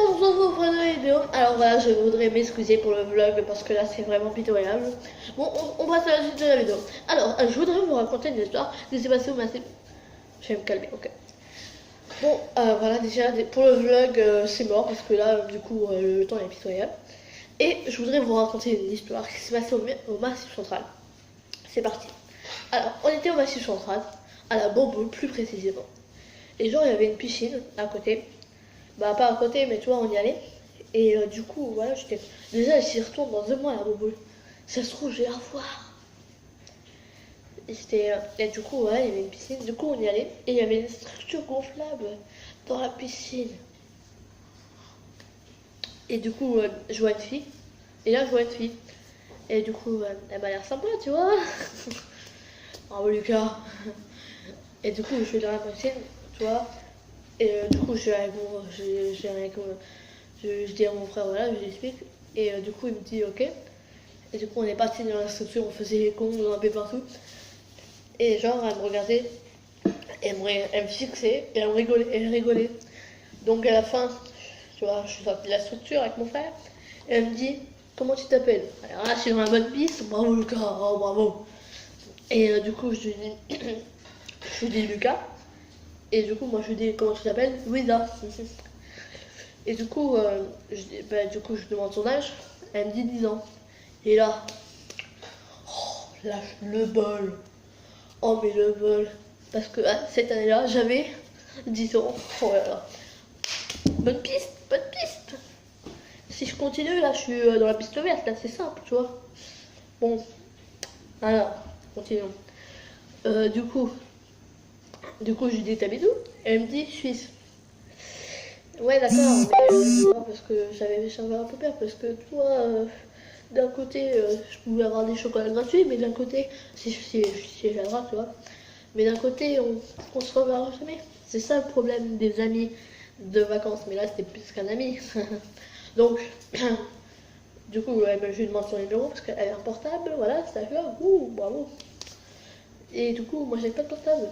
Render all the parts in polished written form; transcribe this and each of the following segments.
on se retrouve pour une nouvelle vidéo. Alors voilà, je voudrais m'excuser pour le vlog parce que là c'est vraiment pitoyable. Bon, on passe à la suite de la vidéo. Alors, je voudrais vous raconter une histoire qui s'est passée au massif. Je vais me calmer, ok. Bon, voilà, déjà pour le vlog, c'est mort parce que là, du coup, le temps est pitoyable. Et je voudrais vous raconter une histoire qui s'est passée au Massif Central. C'est parti. Alors, on était au Massif Central, à la Bourboule plus précisément. Et genre, il y avait une piscine à côté. Bah, pas à côté, mais tu vois, on y allait. Et du coup, voilà, j'étais. Déjà, j'y retourne dans 2 mois à la Bourboule. Ça se trouve, je vais la revoir. Et du coup, voilà, il y avait une piscine. Du coup, on y allait. Et il y avait une structure gonflable dans la piscine. Et du coup, je vois une fille. Et là, je vois une fille. Et du coup, elle m'a l'air sympa, tu vois. Bravo, Lucas. Et du coup, je suis dans la piscine, tu vois. Et du coup, je dis à mon frère, voilà, je lui explique. Et du coup, il me dit, ok. Et du coup, on est parti dans la structure, on faisait les cons, on grimpait partout. Et genre, elle me regardait, elle me fixait, et elle rigolait. Donc à la fin, tu vois, je suis sortie de la structure avec mon frère, et elle me dit, comment tu t'appelles? Alors là, je suis dans la bonne piste, bravo Lucas, oh bravo. Et du coup, je lui dis Lucas, et du coup, moi je lui dis, comment tu t'appelles? Louisa. Et du coup, je demande son âge, elle me dit 10 ans. Et là, lâche le bol. Oh, mais le bol. Parce que cette année-là, j'avais 10 ans. Oh là là. Bonne piste, bonne piste. Si je continue, là, je suis dans la piste verte, là, c'est simple, tu vois. Bon, alors, continuons. Du coup, je lui dis, t'habites où? Elle me dit, Suisse. Ouais, d'accord, mais parce que j'avais un peu peur, parce que toi, d'un côté, je pouvais avoir des chocolats gratuits, mais d'un côté, si j'ai la droite, tu vois. Mais d'un côté, on se reverra jamais. C'est ça le problème des amis de vacances, mais là, c'était plus qu'un ami. Donc, du coup, je lui demande son numéro, parce qu'elle a un portable, voilà, c'est à faire, bravo. Et du coup, moi, j'avais pas de portable.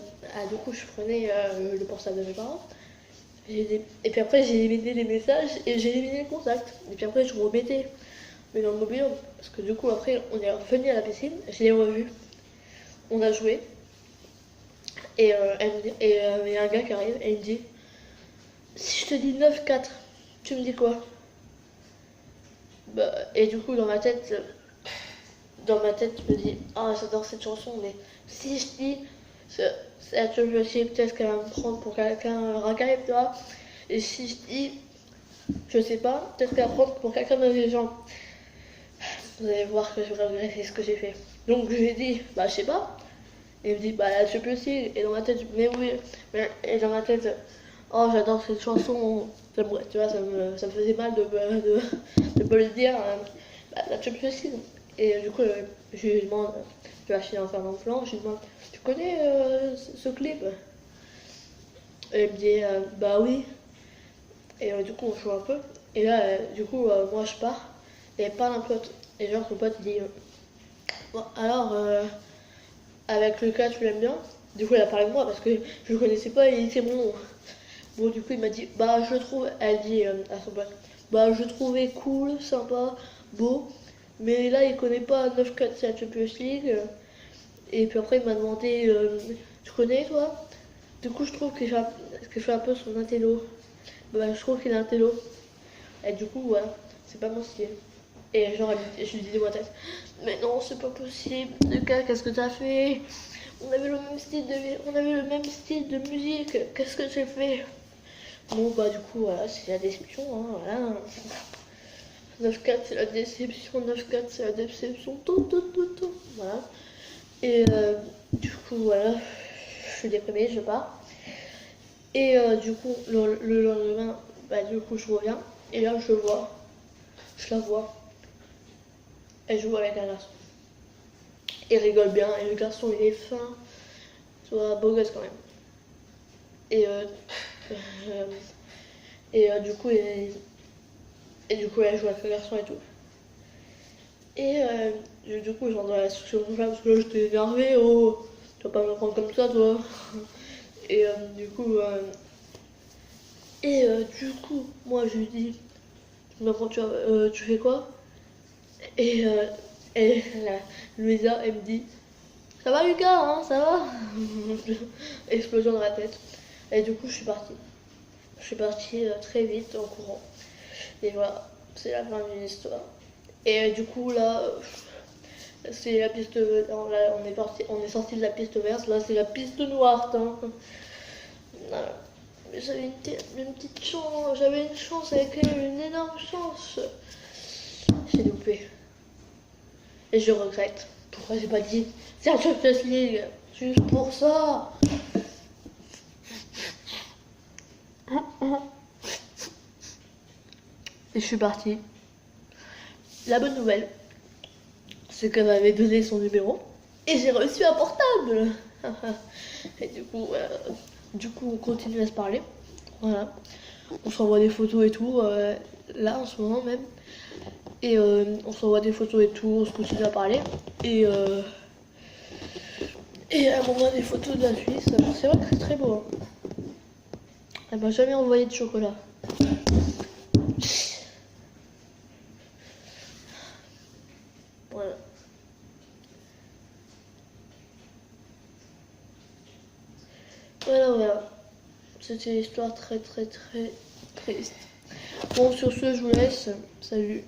Du coup, je prenais le portable de mes parents. Et puis après, j'ai éliminé les messages et j'ai éliminé les contacts. Et puis après, je remettais mais dans le mobile, parce que du coup, après, on est revenu à la piscine, je l'ai revu. On a joué. Et il y a un gars qui arrive et il me dit, si je te dis 9-4, tu me dis quoi? Bah, et du coup, dans ma tête, je me dis, ah, j'adore cette chanson, mais si je dis, je sais peut-être qu'elle va me prendre pour quelqu'un racaille, tu vois. Et si je dis, je sais pas, peut-être qu'elle va me prendre pour quelqu'un d'intelligent. Vous allez voir que je vais regretter ce que j'ai fait. Donc je lui ai dit, bah je sais pas. Et il me dit, bah je sais plus aussi. Et dans ma tête, mais oui. Et dans ma tête, oh j'adore cette chanson. Tu vois, ça me faisait mal de pas le dire. Bah la Champions League. Et du coup, je lui demande, je vais acheter un fer plan, je lui demande, tu connais ce clip? Et il me dit, bah oui. Et du coup, on joue un peu. Et là, du coup, moi je pars. Et pas un pote. Et genre, mon pote il dit, bon, alors, avec Lucas, tu l'aimes bien? Du coup, elle a parlé de moi parce que je le connaissais pas et il était mon nom. Bon, du coup, il m'a dit, bah, je trouve, elle dit à son pote, bah, je trouvais cool, sympa, beau, mais là, il connaît pas 9-4, c'est la Champions League. Et puis après, il m'a demandé, tu connais toi? Du coup, je trouve que je fais un peu son intello. Bah, je trouve qu'il est intello. Et du coup, voilà, c'est pas mon style. Et genre, je lui dis dans ma tête, mais non, c'est pas possible, Lucas, qu'est-ce que t'as fait? On avait le même style de musique, qu'est-ce que j'ai fait? Bon, bah, du coup, voilà, c'est la déception, hein, voilà. 9-4, c'est la déception, 9-4, c'est la déception, tout, voilà. Et du coup, voilà, je suis déprimée, je pars. Et du coup, le lendemain, bah, du coup, je reviens, et là, je la vois. Elle joue avec un garçon. Il rigole bien, et le garçon il est fin, tu vois, beau gosse quand même. Et, du coup, du coup, elle joue avec le garçon et tout. Et du coup, j'entre dans la structure parce que là, j'étais énervée, oh, tu vas pas me prendre comme ça, toi. Et du coup, Et du coup, moi je lui dis, maman, tu fais quoi? Et, Louisa, elle me dit, ça va Lucas, hein, ça va? Explosion dans la tête. Et du coup, je suis partie. Je suis partie très vite en courant. Et voilà, c'est la fin d'une histoire. Et du coup, là, c'est la piste. Non, là, on est sorti de la piste verte. Là, c'est la piste noire. Hein. Voilà. Mais j'avais une petite chance. J'avais une chance avec elle, une énorme chance. J'ai loupé. Et je regrette. Pourquoi j'ai pas dit c'est la Champions League? Juste pour ça. Et je suis partie. La bonne nouvelle, c'est qu'elle m'avait donné son numéro. Et j'ai reçu un portable. Et du coup, on continue à se parler. Voilà. On s'envoie des photos et tout. Là, en ce moment même. Et on s'envoie des photos et tout. On se continue à parler. Et elle m'envoie des photos de la Suisse. C'est vrai que c'est très beau. Hein. Elle m'a jamais envoyé de chocolat. Voilà. Voilà. C'était une histoire très triste. Bon, sur ce, je vous laisse. Salut.